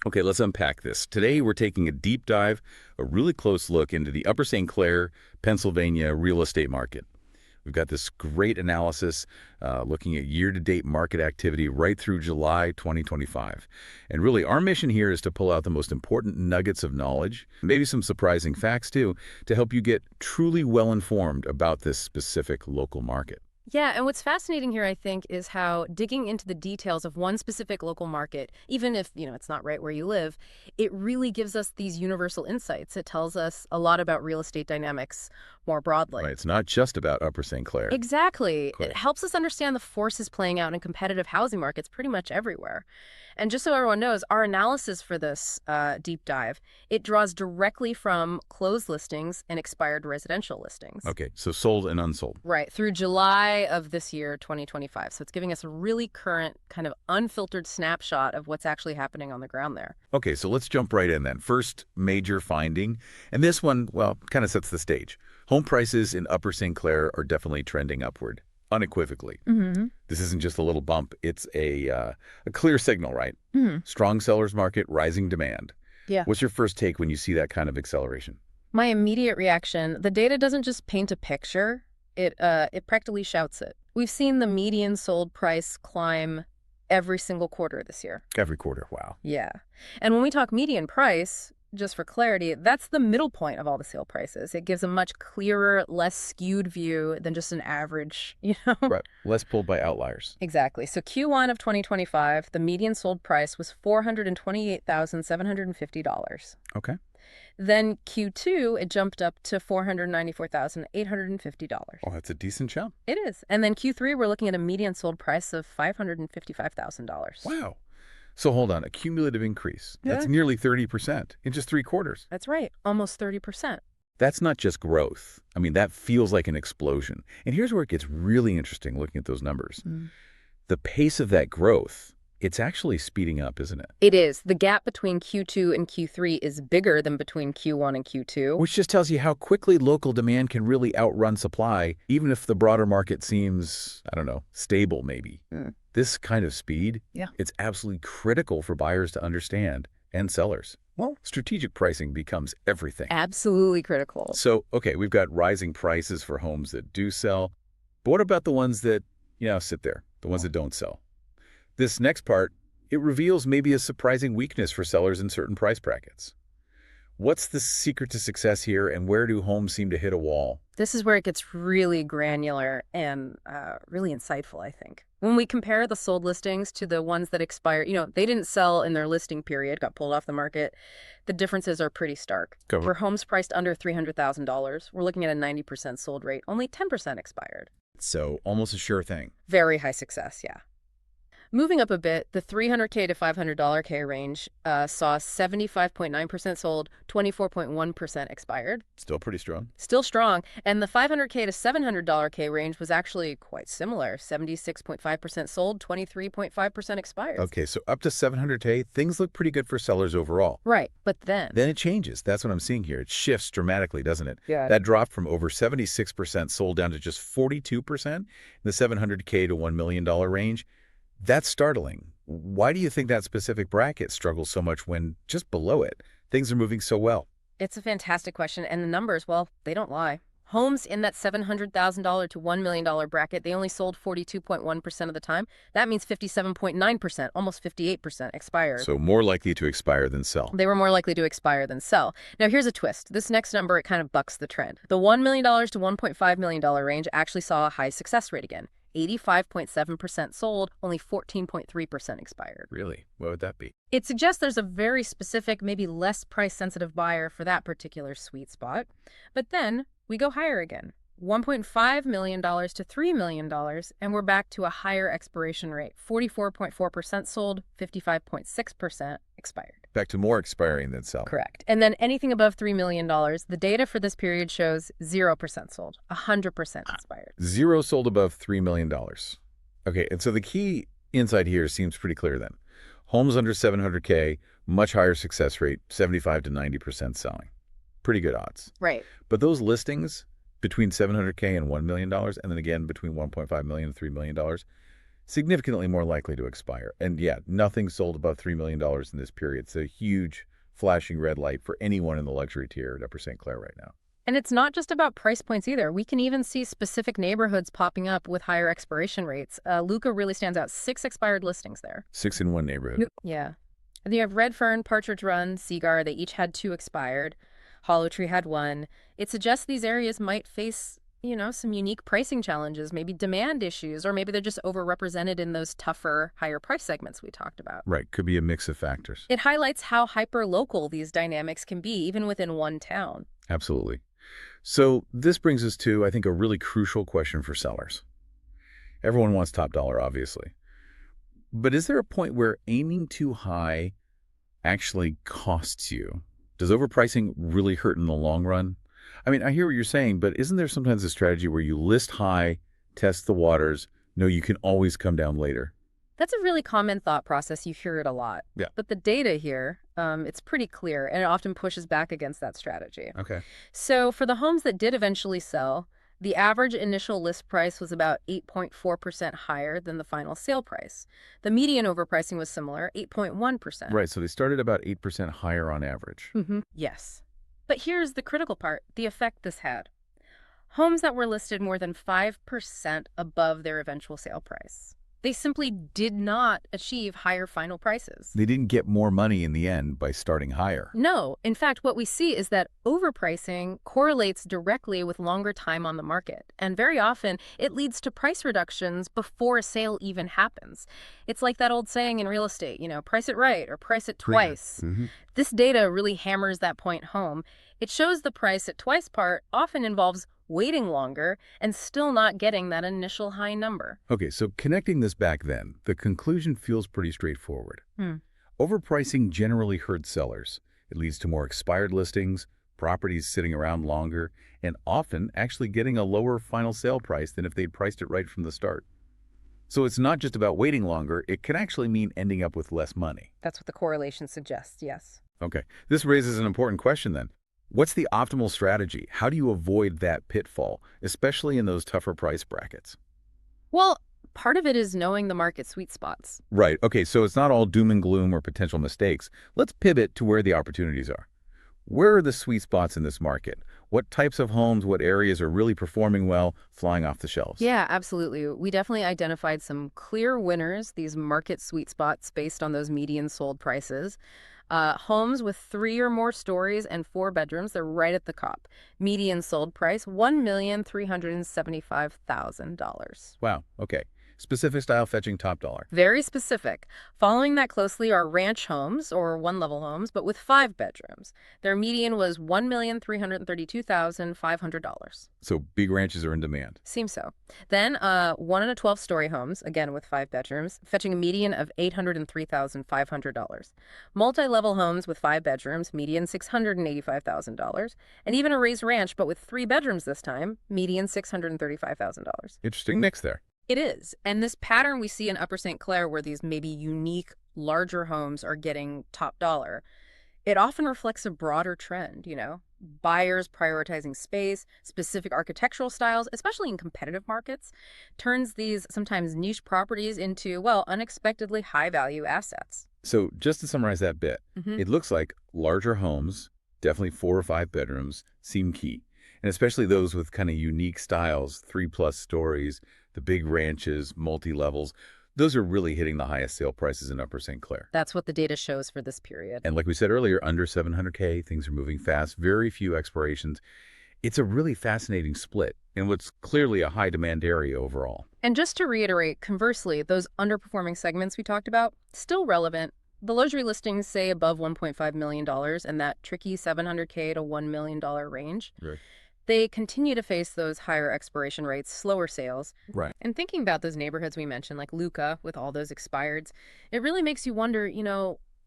Okay, let's unpack this. Today, we're taking a deep dive, a really close look into the Upper St. Clair, Pennsylvania real estate market. We've got this great analysis looking at year-to-date market activity right through July 2025. And really, our mission here is to pull out the most important nuggets of knowledge, maybe some surprising facts too, to help you get truly well-informed about this specific local market. Yeah, and what's fascinating here, I think, is how digging into the details of one specific local market, even if, it's not right where you live, it really gives us these universal insights. It tells us a lot about real estate dynamics more broadly. Right, it's not just about Upper St. Clair. Exactly. Clair. It helps us understand the forces playing out in competitive housing markets pretty much everywhere. And just so everyone knows, our analysis for this deep dive, it draws directly from closed listings and expired residential listings. Okay, so sold and unsold. Right, through July of this year, 2025. So it's giving us a really current, kind of unfiltered snapshot of what's actually happening on the ground there. Okay, so let's jump right in then. First major finding, and this one, well, kind of sets the stage. Home prices in Upper St. Clair are definitely trending upward, unequivocally. Mm-hmm. This isn't just a little bump. It's a clear signal, right? Mm-hmm. Strong seller's market, rising demand. Yeah. What's your first take when you see that kind of acceleration? My immediate reaction, the data doesn't just paint a picture, it practically shouts it. We've seen the median sold price climb every single quarter this year. Every quarter, wow. Yeah. And when we talk median price, just for clarity, that's the middle point of all the sale prices. It gives a much clearer, less skewed view than just an average, Right, less pulled by outliers. Exactly. So Q1 of 2025, the median sold price was $428,750. Okay. Then Q2, it jumped up to $494,850. Oh, that's a decent jump. It is. And then Q3, we're looking at a median sold price of $555,000. Wow. So hold on, a cumulative increase. Yeah. That's nearly 30% in just 3 quarters. That's right. Almost 30%. That's not just growth. I mean, that feels like an explosion. And here's where it gets really interesting looking at those numbers. The pace of that growth, it's actually speeding up, isn't it? It is. The gap between Q2 and Q3 is bigger than between Q1 and Q2. Which just tells you how quickly local demand can really outrun supply, even if the broader market seems, I don't know, stable maybe. This kind of speed, it's absolutely critical for buyers to understand and sellers. Well, strategic pricing becomes everything. Absolutely critical. So, okay, we've got rising prices for homes that do sell. But what about the ones that, sit there, the ones that don't sell? This next part, it reveals maybe a surprising weakness for sellers in certain price brackets. What's the secret to success here, and where do homes seem to hit a wall? This is where it gets really granular and really insightful, I think. When we compare the sold listings to the ones that expire, they didn't sell in their listing period, got pulled off the market, the differences are pretty stark. For homes priced under $300,000, we're looking at a 90% sold rate, only 10% expired. So almost a sure thing. Very high success, yeah. Moving up a bit, the $300K to $500K range saw 75.9% sold, 24.1% expired. Still pretty strong. Still strong. And the $500K to $700K range was actually quite similar. 76.5% sold, 23.5% expired. Okay, so up to $700K, things look pretty good for sellers overall. Right, but then it changes. That's what I'm seeing here. It shifts dramatically, doesn't it? Yeah. That dropped from over 76% sold down to just 42% in the $700K to $1 million range. That's startling. Why do you think that specific bracket struggles so much when just below it, things are moving so well? It's a fantastic question, and the numbers, well, they don't lie. Homes in that $700,000 to $1 million bracket, they only sold 42.1% of the time. That means 57.9%, almost 58% expired. So more likely to expire than sell. They were more likely to expire than sell. Now, here's a twist. This next number, it kind of bucks the trend. The $1 million to $1.5 million range actually saw a high success rate again. 85.7% sold, only 14.3% expired. Really? What would that be? It suggests there's a very specific, maybe less price-sensitive buyer for that particular sweet spot. But then we go higher again. $1.5 million to $3 million, and we're back to a higher expiration rate. 44.4% sold, 55.6% expired. Back to more expiring than sell. Correct. And then anything above $3 million, the data for this period shows 0% sold, 100% expired. Zero sold above $3 million. Okay, and so the key insight here seems pretty clear then. Homes under $700K, much higher success rate, 75 to 90% selling. Pretty good odds. Right. But those listings between $700K and $1 million, and then again between $1.5 million and $3 million, significantly more likely to expire. And yeah, nothing sold above $3 million in this period. It's a huge flashing red light for anyone in the luxury tier at Upper St. Clair right now. And it's not just about price points either. We can even see specific neighborhoods popping up with higher expiration rates. Luca really stands out. 6 expired listings there. 6 in one neighborhood. Yeah. And you have Redfern, Partridge Run, Seagar. They each had 2 expired. Hollow Tree had 1. It suggests these areas might face, some unique pricing challenges, maybe demand issues, or maybe they're just overrepresented in those tougher, higher price segments we talked about. Right. Could be a mix of factors. It highlights how hyper-local these dynamics can be, even within one town. Absolutely. So this brings us to, I think, a really crucial question for sellers. Everyone wants top dollar, obviously. But is there a point where aiming too high actually costs you? Does overpricing really hurt in the long run? I mean, I hear what you're saying, but isn't there sometimes a strategy where you list high, test the waters, know you can always come down later? That's a really common thought process. You hear it a lot. Yeah. But the data here, it's pretty clear, and it often pushes back against that strategy. Okay. So for the homes that did eventually sell, the average initial list price was about 8.4% higher than the final sale price. The median overpricing was similar, 8.1%. Right, so they started about 8% higher on average. Yes. But here's the critical part, the effect this had. Homes that were listed more than 5% above their eventual sale price. They simply did not achieve higher final prices. They didn't get more money in the end by starting higher. No. In fact, what we see is that overpricing correlates directly with longer time on the market. And very often, it leads to price reductions before a sale even happens. It's like that old saying in real estate, price it right or price it twice. This data really hammers that point home. It shows the price at twice part often involves waiting longer and still not getting that initial high number. Okay, so connecting this back then, the conclusion feels pretty straightforward. Overpricing generally hurts sellers. It leads to more expired listings, properties sitting around longer, and often actually getting a lower final sale price than if they'd priced it right from the start. So it's not just about waiting longer, it can actually mean ending up with less money. That's what the correlation suggests, yes. Okay, this raises an important question then. What's the optimal strategy? How do you avoid that pitfall, especially in those tougher price brackets? Well, part of it is knowing the market sweet spots. Right. Okay, so it's not all doom and gloom or potential mistakes. Let's pivot to where the opportunities are. Where are the sweet spots in this market? What types of homes, what areas are really performing well, flying off the shelves? Yeah, absolutely. We definitely identified some clear winners, these market sweet spots based on those median sold prices. Homes with 3 or more stories and 4 bedrooms, they're right at the top. Median sold price, $1,375,000. Wow, okay. Specific style fetching top dollar. Very specific. Following that closely are ranch homes, or one-level homes, but with 5 bedrooms. Their median was $1,332,500. So big ranches are in demand. Seems so. Then 1 and a 12-story homes, again with 5 bedrooms, fetching a median of $803,500. Multi-level homes with 5 bedrooms, median $685,000. And even a raised ranch, but with 3 bedrooms this time, median $635,000. Interesting mix there. It is. And this pattern we see in Upper St. Clair, where these maybe unique, larger homes are getting top dollar, it often reflects a broader trend, Buyers prioritizing space, specific architectural styles, especially in competitive markets, turns these sometimes niche properties into, unexpectedly high-value assets. So just to summarize that bit, it looks like larger homes, definitely 4 or 5 bedrooms, seem key. And especially those with kind of unique styles, 3+ stories, the big ranches, multi-levels, those are really hitting the highest sale prices in Upper St. Clair. That's what the data shows for this period. And like we said earlier, under $700K, things are moving fast, very few expirations. It's a really fascinating split in what's clearly a high demand area overall. And just to reiterate, conversely, those underperforming segments we talked about, still relevant. The luxury listings say above $1.5 million and that tricky $700K to $1 million range. Right. They continue to face those higher expiration rates, slower sales. Right. And thinking about those neighborhoods we mentioned, like Luca, with all those expireds, it really makes you wonder,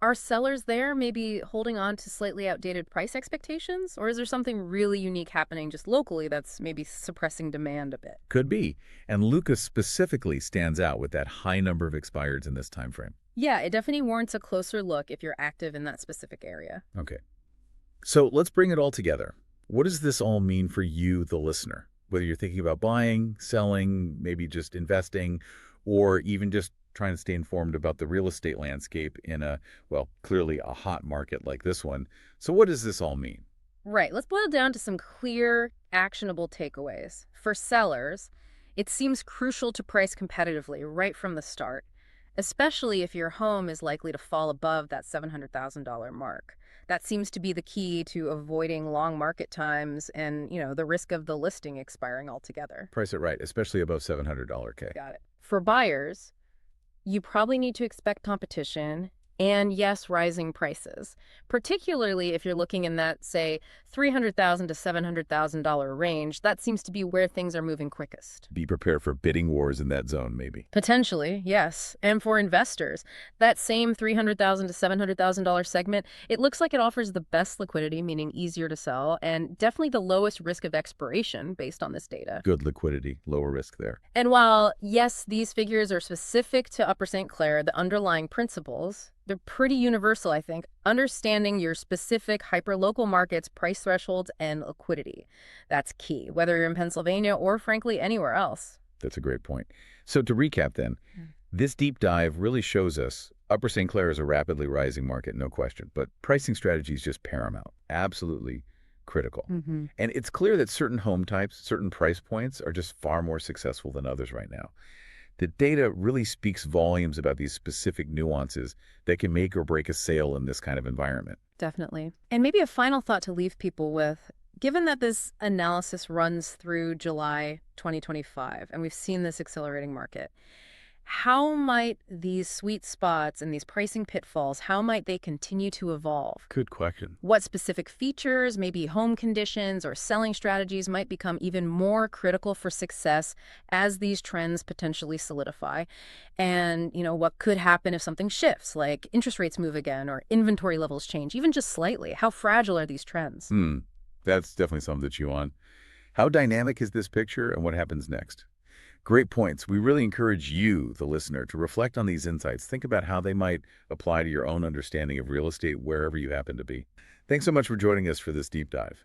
are sellers there maybe holding on to slightly outdated price expectations? Or is there something really unique happening just locally that's maybe suppressing demand a bit? Could be. And Luca specifically stands out with that high number of expireds in this time frame. Yeah, it definitely warrants a closer look if you're active in that specific area. Okay. So let's bring it all together. What does this all mean for you, the listener? Whether you're thinking about buying, selling, maybe just investing, or even just trying to stay informed about the real estate landscape in a, well, clearly a hot market like this one. So what does this all mean? Right. Let's boil down to some clear, actionable takeaways. For sellers, it seems crucial to price competitively right from the start, especially if your home is likely to fall above that $700,000 mark. That seems to be the key to avoiding long market times and, the risk of the listing expiring altogether. Price it right, especially above $700 K. Got it. For buyers, you probably need to expect competition and, yes, rising prices, particularly if you're looking in that, say, $300,000 to $700,000 range. That seems to be where things are moving quickest. Be prepared for bidding wars in that zone, maybe. Potentially, yes. And for investors, that same $300,000 to $700,000 segment, it looks like it offers the best liquidity, meaning easier to sell, and definitely the lowest risk of expiration based on this data. Good liquidity, lower risk there. And while, yes, these figures are specific to Upper St. Clair, the underlying principles, they're pretty universal, I think. Understanding your specific hyperlocal markets, price thresholds, and liquidity. That's key, whether you're in Pennsylvania or, frankly, anywhere else. That's a great point. So to recap then, this deep dive really shows us Upper St. Clair is a rapidly rising market, no question, but pricing strategy is just paramount, absolutely critical. Mm-hmm. And it's clear that certain home types, certain price points are just far more successful than others right now. The data really speaks volumes about these specific nuances that can make or break a sale in this kind of environment. Definitely. And maybe a final thought to leave people with. Given that this analysis runs through July 2025, and we've seen this accelerating market, how might these sweet spots and these pricing pitfalls, how might they continue to evolve? Good question. What specific features, maybe home conditions or selling strategies might become even more critical for success as these trends potentially solidify? And, what could happen if something shifts, like interest rates move again or inventory levels change, even just slightly? How fragile are these trends? That's definitely something to chew on. How dynamic is this picture and what happens next? Great points. We really encourage you, the listener, to reflect on these insights. Think about how they might apply to your own understanding of real estate wherever you happen to be. Thanks so much for joining us for this deep dive.